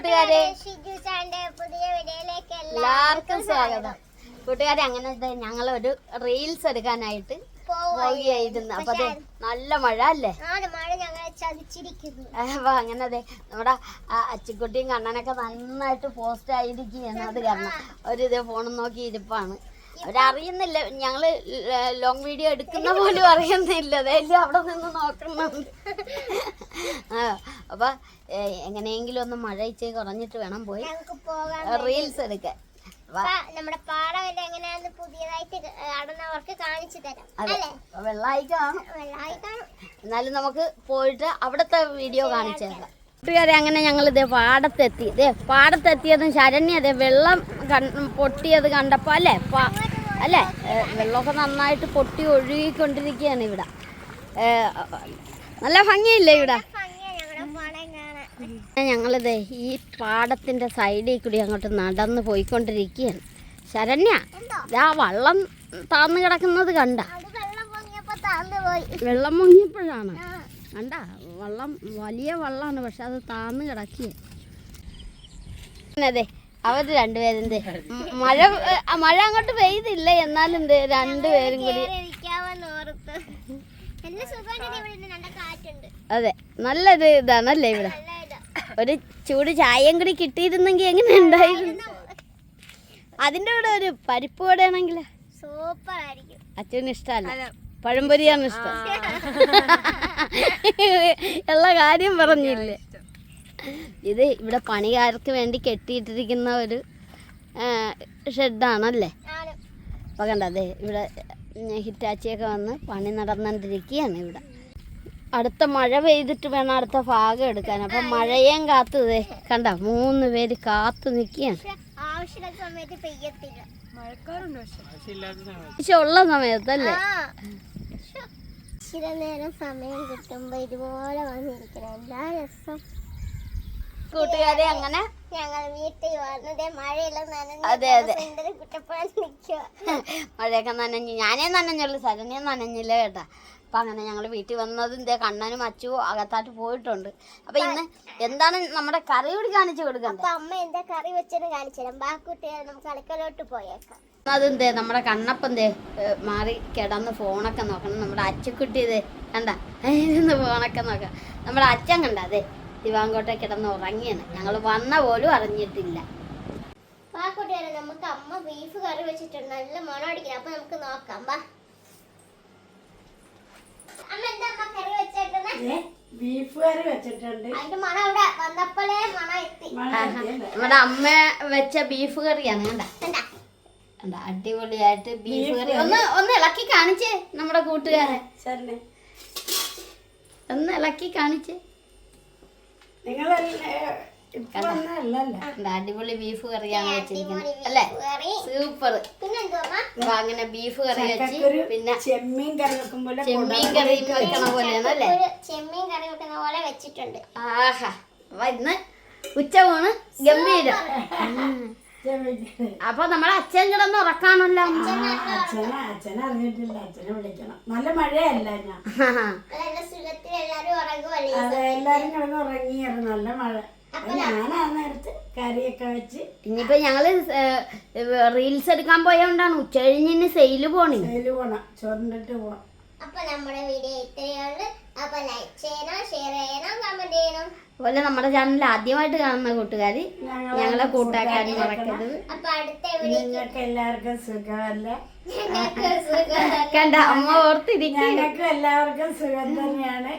കൂട്ടുകാരെ, എല്ലാവർക്കും സ്വാഗതം. കൂട്ടുകാരെ, അങ്ങനെ ഞങ്ങളൊരു റീൽസ് എടുക്കാനായിട്ട് പോയിരുന്നു. അപ്പൊ അതെ നല്ല മഴ അല്ലേ? അപ്പൊ അങ്ങനെ അതെ നമ്മുടെ അച്ചിക്കുട്ടിയും കണ്ണനൊക്കെ നന്നായിട്ട് പോസ്റ്റ് ആയിരിക്കുകയാണ്. അത് കാരണം ഒരു ഫോണും നോക്കി ഇരിപ്പാണ്. അവരറിയുന്നില്ല, ഞങ്ങള് ലോങ് വീഡിയോ എടുക്കുന്ന പോലും അറിയുന്നില്ല. അതായത് അവിടെ നിന്ന് നോക്കുന്നുണ്ട്. അപ്പൊ എങ്ങനെയെങ്കിലും ഒന്ന് മഴ ഇച്ചിരി കുറഞ്ഞിട്ട് വേണം പോയി റീൽസ് എടുക്കാൻ. നമ്മുടെ പാടം എങ്ങനെയാണെന്ന് പുതിയതായിട്ട് കാണുന്നവർക്ക് കാണിച്ചു തരാം. വെള്ളമായി കാണും. എന്നാലും നമുക്ക് പോയിട്ട് അവിടുത്തെ വീഡിയോ കാണിച്ചു തരാം. കൂട്ടുകാരെ, അങ്ങനെ ഞങ്ങൾ ഇതേ പാടത്തെത്തി. പാടത്തെത്തിയതും ശരണ്യ അതെ വെള്ളം പൊട്ടിയത് കണ്ടപ്പോൾ അല്ലേ വെള്ളമൊക്കെ നന്നായിട്ട് പൊട്ടി ഒഴുകിക്കൊണ്ടിരിക്കുകയാണ് ഇവിടെ. നല്ല ഭംഗിയില്ലേ ഇവിടെ? ഞങ്ങളിതേ ഈ പാടത്തിന്റെ സൈഡിൽ കൂടി അങ്ങോട്ട് നടന്ന് പോയിക്കൊണ്ടിരിക്കുകയാണ്. ശരണ്യ, ആ വള്ളം താന്ന് കിടക്കുന്നത് കണ്ട? വെള്ളം മുങ്ങിയപ്പോഴാണ് കണ്ട? വള്ളം വലിയ വള്ളമാണ്, പക്ഷെ അത് താന്ന് കിടക്കുക. അതെ അവർ രണ്ടുപേരും മഴ അങ്ങോട്ട് പെയ്തില്ല, എന്നാലും രണ്ടുപേരും കൂടി അതെ നല്ലൊരു ഇതാണല്ലേ ഇവിടെ. ഒരു ചൂട് ചായയും കൂടി കിട്ടിയിരുന്നെങ്കിൽ എങ്ങനെ ഉണ്ടായിരുന്നു? അതിന്റെ കൂടെ ഒരു പരിപ്പ് വടയാണെങ്കിൽ സൂപ്പർ ആയിരിക്കും. അച്ഛന് ഇഷ്ടമല്ല, പഴംപൊരിയാണ് ഇഷ്ടം. ഉള്ള കാര്യം പറഞ്ഞില്ലേ? ഇത് ഇവിടെ പണിക്കാർക്ക് വേണ്ടി കെട്ടിയിട്ടിരിക്കുന്ന ഒരു ഷെഡാണല്ലേ? അപ്പൊ കണ്ടതേ ഇവിടെ ഹിറ്റാച്ചിയൊക്കെ വന്ന് പണി നടന്നുകൊണ്ടിരിക്കുകയാണ് ഇവിടെ. അടുത്ത മഴ പെയ്തിട്ട് വേണം അടുത്ത ഭാഗം എടുക്കാൻ. അപ്പൊ മഴയേം കാത്തു കണ്ട 3 പേര് കാത്തു നിൽക്കുകയാണ്. പക്ഷെ ഉള്ള സമയത്തല്ലേ നേരം സമയം കിട്ടുമ്പോ ഇതുപോലെ വന്നിരിക്കണം. എല്ലാ രസം. കൂട്ടുകാരെ, അങ്ങനെ ഞങ്ങൾ വീട്ടിൽ വന്നതേ മഴയെല്ലാം അതെ മഴയൊക്കെ നനഞ്ഞു. ഞാനേ നനഞ്ഞുള്ളൂ, ശരണ്യ നനഞ്ഞില്ല കേട്ടാ. അപ്പൊ അങ്ങനെ ഞങ്ങൾ വീട്ടിൽ വന്നതും കണ്ണനും അച്ചുവും അകത്തായിട്ട് പോയിട്ടുണ്ട്. അപ്പൊ ഇന്ന് എന്താണ് നമ്മുടെ കറി കൂടി കാണിച്ചു കൊടുക്കുന്നത്. അപ്പൊ അമ്മ എന്താ കറി വെച്ചെന്ന് കാണിച്ചു തരാം. ബാക്കുട്ടിയെ നമുക്ക് അടുക്കളോട്ട് പോയേക്കാം. അതും നമ്മുടെ കണ്ണപ്പം മാറി കിടന്ന് ഫോണൊക്കെ നോക്കണം. നമ്മുടെ അച്ചുക്കുട്ടി കണ്ട ഫോണൊക്കെ നോക്കാം. നമ്മുടെ അച്ഛൻ കണ്ട ദിവാങ്കോട്ടെ കിടന്ന് ഉറങ്ങിയാണ്. ഞങ്ങൾ വന്ന പോലും അറിഞ്ഞിട്ടില്ല. ബാക്കുട്ടിയെ നമുക്ക് അമ്മ ബീഫ് കറി വെച്ചിട്ടുണ്ട്. നല്ല മണം അടിക്കണം. അപ്പൊ നമുക്ക് നോക്കാം. ബീഫ് കറി വെച്ചിട്ടുണ്ട്. നമ്മുടെ അമ്മ വെച്ച ബീഫ് കറിയാണ്. കണ്ട അടിപൊളിയായിട്ട് ബീഫ് കറി. ഒന്ന് ഇളക്കി കാണിച്ചേ നമ്മുടെ കൂട്ടുകാരെ. ഒന്ന് ഇളക്കി കാണിച്ചേ. അടിപൊളി ബീഫ് കറിയാണ് വെച്ചിരിക്കുന്നത് അല്ലേ? സൂപ്പർ. അങ്ങനെ ബീഫ് കറി വെച്ച് പിന്നെ ചെമ്മീൻ കറി വെക്കുമ്പോൾ ചെമ്മീൻ കറി വെക്കണ പോലെയാണ് അല്ലേ? ചെമ്മീൻ കറി വെക്കുന്ന പോലെ വെച്ചിട്ടുണ്ട്. ആഹാ, ഇന്ന് ഉച്ചമാണ് ഗംഭീരം. അപ്പൊ നമ്മളെ അച്ഛൻ കിടന്ന് ഉറക്കാണല്ലോ. അച്ഛനെ അറിഞ്ഞിട്ടില്ല, അച്ഛനെ വിളിക്കണം. നല്ല മഴയല്ല, എല്ലാരും കിടന്ന് ഉറങ്ങിയായിരുന്നു. നല്ല മഴ. ഞാനാ നേരത്തെ കറിയൊക്കെ വെച്ച്. ഇനിയിപ്പോ ഞങ്ങള് റീൽസ് എടുക്കാൻ പോയോണ്ടാണ് ഉച്ച കഴിഞ്ഞ് സെയില് പോണം. ചോറിണ്ടിട്ട് പോവാം. അപ്പൊ നമ്മുടെ വീഡിയോ ഇത്രയുള്ളൂ. അപ്പൊ ലൈക്ക് ചെയ്യണം, ഷെയർ ചെയ്യണം, കമന്റ് ചെയ്യണം. അതുപോലെ നമ്മുടെ ചാനൽ ആദ്യമായിട്ട് കാണുന്ന കൂട്ടുകാരി ഞങ്ങളെ കൂട്ടാക്കാൻ മറക്കരുത്. അപ്പൊ അടുത്ത നിങ്ങൾക്ക് എല്ലാവർക്കും സുഖമല്ലേ? കണ്ട അമ്മ ഓർത്തിരിക്കും. ഞങ്ങൾക്ക് എല്ലാവർക്കും സുഖം തന്നെയാണ്.